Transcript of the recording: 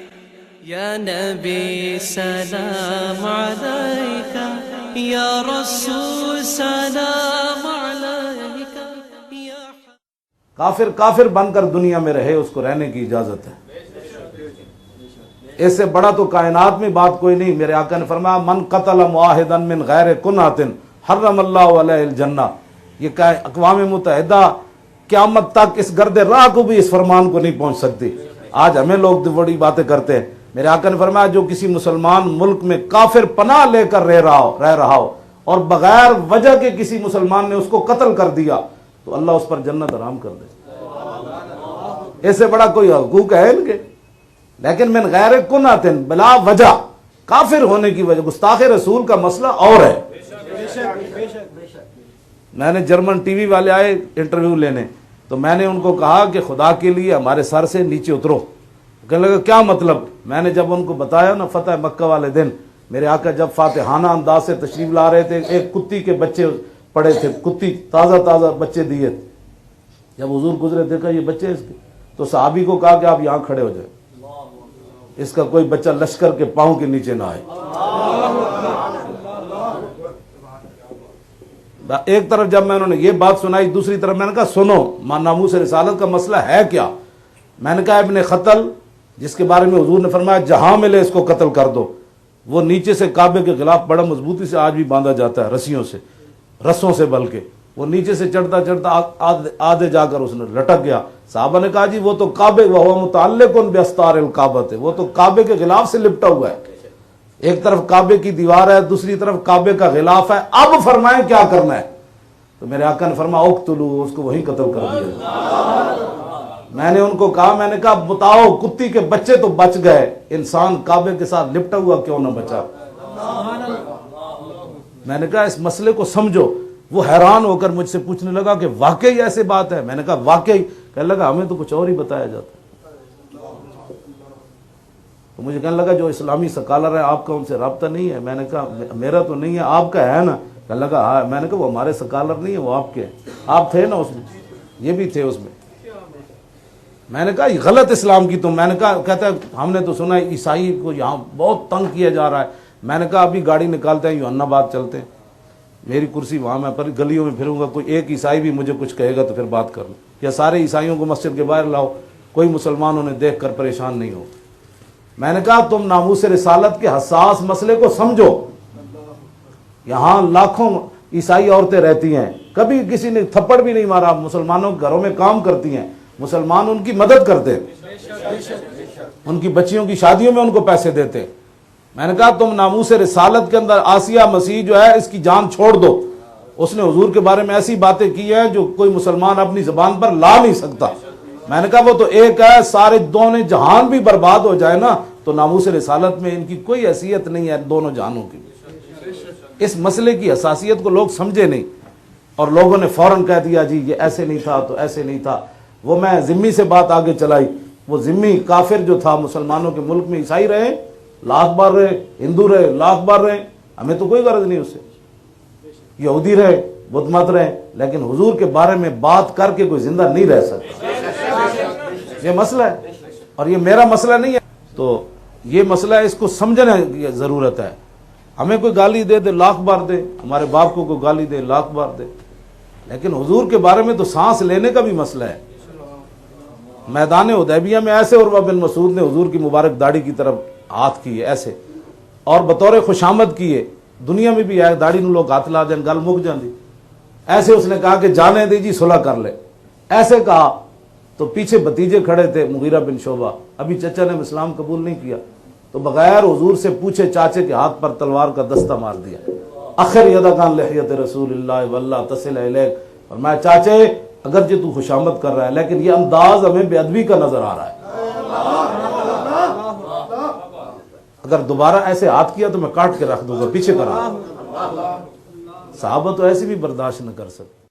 یا نبی سلام علیکہ، یا رسول سلام علیکہ۔ کافر کافر بن کر دنیا میں رہے، اس کو رہنے کی اجازت ہے۔ اس سے بڑا تو کائنات میں بات کوئی نہیں۔ میرے آقا نے فرمایا من قتل معاہدا من غیر کنات حرم اللہ علیہ الجنہ۔ یہ کہ اقوام متحدہ قیامت تک اس گرد راہ کو بھی اس فرمان کو نہیں پہنچ سکتی۔ آج ہمیں لوگ بڑی باتیں کرتے ہیں۔ میرے آقا نے فرمایا جو کسی مسلمان ملک میں کافر پناہ لے کر رہ رہا ہو اور بغیر وجہ کے کسی مسلمان نے اس کو قتل کر دیا تو اللہ اس پر جنت حرام کر دے۔ اس سے بڑا کوئی حقوق ہے ان کے؟ لیکن من غیر کنات بلا وجہ کافر ہونے کی وجہ، گستاخ رسول کا مسئلہ اور ہے۔ میں نے جرمن ٹی وی والے آئے انٹرویو لینے تو میں نے ان کو کہا کہ خدا کے لیے ہمارے سر سے نیچے اترو۔ کہنے لگا کیا مطلب؟ میں نے جب ان کو بتایا نا فتح مکہ والے دن میرے آقا جب فاتحانہ انداز سے تشریف لا رہے تھے، ایک کتی کے بچے پڑے تھے، کتی تازہ بچے دیے تھے۔ جب حضور گزرے دیکھا یہ بچے اس کے، تو صحابی کو کہا کہ آپ یہاں کھڑے ہو جائیں، اس کا کوئی بچہ لشکر کے پاؤں کے نیچے نہ آئے۔ ایک طرف جب میں انہوں نے یہ بات سنائی، دوسری طرف میں نے کہا سنو ناموس رسالت کا مسئلہ ہے کیا؟ میں نے کہا ابن خطل جس کے بارے میں حضور نے فرمایا جہاں ملے اس کو قتل کر دو، وہ نیچے سے کعبے کے خلاف بڑا مضبوطی سے آج بھی باندھا جاتا ہے، رسیوں سے، رسوں سے، بلکہ وہ نیچے سے چڑھتا آدھے جا کر اس نے لٹک گیا۔ صحابہ نے کہا جی وہ تو کعبے وہ متعلق باستار الکعبۃ، وہ تو کعبے کے غلاف سے لپٹا ہوا ہے، ایک طرف کعبے کی دیوار ہے، دوسری طرف کعبے کا غلاف ہے، اب فرمائیں کیا کرنا ہے؟ تو میرے آقا نے فرمایا اقتلوا، اس کو وہیں قتل کر دیا۔ میں نے ان کو کہا، میں نے کہا بتاؤ کتی کے بچے تو بچ گئے، انسان کعبے کے ساتھ لپٹا ہوا کیوں نہ بچا؟ میں نے کہا اس مسئلے کو سمجھو۔ وہ حیران ہو کر مجھ سے پوچھنے لگا کہ واقعی ایسے بات ہے؟ میں نے کہا واقعی۔ کہنے لگا ہمیں تو کچھ اور ہی بتایا جاتا ہے۔ تو مجھے کہنے لگا جو اسلامی سکالر ہے آپ کا ان سے رابطہ نہیں ہے؟ میں نے کہا میرا تو نہیں ہے، آپ کا ہے نا؟ کہنے لگا ہاں۔ میں نے کہا وہ ہمارے سکالر نہیں ہے، وہ آپ کے ہیں، آپ تھے نا اس میں، یہ بھی تھے اس میں۔ میں نے کہا یہ غلط اسلام کی تم، میں نے کہا کہتا ہے ہم نے تو سنا ہے عیسائی کو یہاں بہت تنگ کیا جا رہا ہے۔ میں نے کہا ابھی گاڑی نکالتے ہیں یوحنا باد چلتے ہیں، میری کرسی وہاں، میں پر گلیوں میں پھروں گا، کوئی ایک عیسائی بھی مجھے کچھ کہے گا تو پھر بات کر لوں، یا سارے عیسائیوں کو مسجد کے باہر لاؤ، کوئی مسلمان انہیں دیکھ کر پریشان نہیں ہو۔ میں نے کہا تم ناموس رسالت کے حساس مسئلے کو سمجھو، یہاں لاکھوں عیسائی عورتیں رہتی ہیں، کبھی کسی نے تھپڑ بھی نہیں مارا، مسلمانوں کے گھروں میں کام کرتی ہیں، مسلمان ان کی مدد کرتے، ان کی بچیوں کی شادیوں میں ان کو پیسے دیتے۔ میں نے کہا تم ناموس رسالت کے اندر آسیہ مسیح جو ہے اس کی جان چھوڑ دو، اس نے حضور کے بارے میں ایسی باتیں کی ہیں جو کوئی مسلمان اپنی زبان پر لا نہیں سکتا۔ میں نے کہا وہ تو ایک ہے، سارے دونوں جہان بھی برباد ہو جائے نا تو ناموس رسالت میں ان کی کوئی حیثیت نہیں ہے دونوں جہانوں کی۔ اس مسئلے کی حساسیت کو لوگ سمجھے نہیں، اور لوگوں نے فوراً کہہ دیا جی یہ ایسے نہیں تھا تو ایسے نہیں تھا۔ وہ میں ذمی سے بات آگے چلائی، وہ ذمی کافر جو تھا مسلمانوں کے ملک میں عیسائی رہے لاکھ بار رہے، ہندو رہے لاکھ بار رہے، ہمیں تو کوئی غرض نہیں اس سے، یہودی رہے بدھ مت رہے، لیکن حضور کے بارے میں بات کر کے کوئی زندہ نہیں رہ سکتا۔ یہ مسئلہ ہے اور یہ میرا مسئلہ نہیں ہے، تو یہ مسئلہ ہے، اس کو سمجھنے کی ضرورت ہے۔ ہمیں کوئی گالی دے دے لاکھ بار دے، ہمارے باپ کو کوئی گالی دے لاکھ بار دے، لیکن حضور کے بارے میں تو سانس لینے کا بھی مسئلہ ہے۔ میدان حدیبیہ میں ایسے عروہ بن مسعود نے حضور کی مبارک داڑھی کی طرف ہاتھ کیے ایسے، اور بطور خوشامد کیے، دنیا میں بھی ہے داڑھی نو لوگ ہاتھ لا دیں گل مک جاندی، ایسے اس نے کہا کہ جانے دے جی صلح کر لے، ایسے کہا تو پیچھے بھتیجے کھڑے تھے مغیرہ بن شعبہ، ابھی چچا نے اسلام قبول نہیں کیا، تو بغیر حضور سے پوچھے چاچے کے ہاتھ پر تلوار کا دستہ مار دیا، اخر یدک عن لحیۃ رسول اللہ واللہ تصل الیک، اور میں چاچے اگرچہ تو خوشامد کر رہا ہے لیکن یہ انداز ہمیں بے ادبی کا نظر آ رہا ہے، اگر دوبارہ ایسے ہاتھ کیا تو میں کاٹ کے رکھ دوں گا، پیچھے کرا۔ صحابہ تو ایسے بھی برداشت نہ کر سکتے۔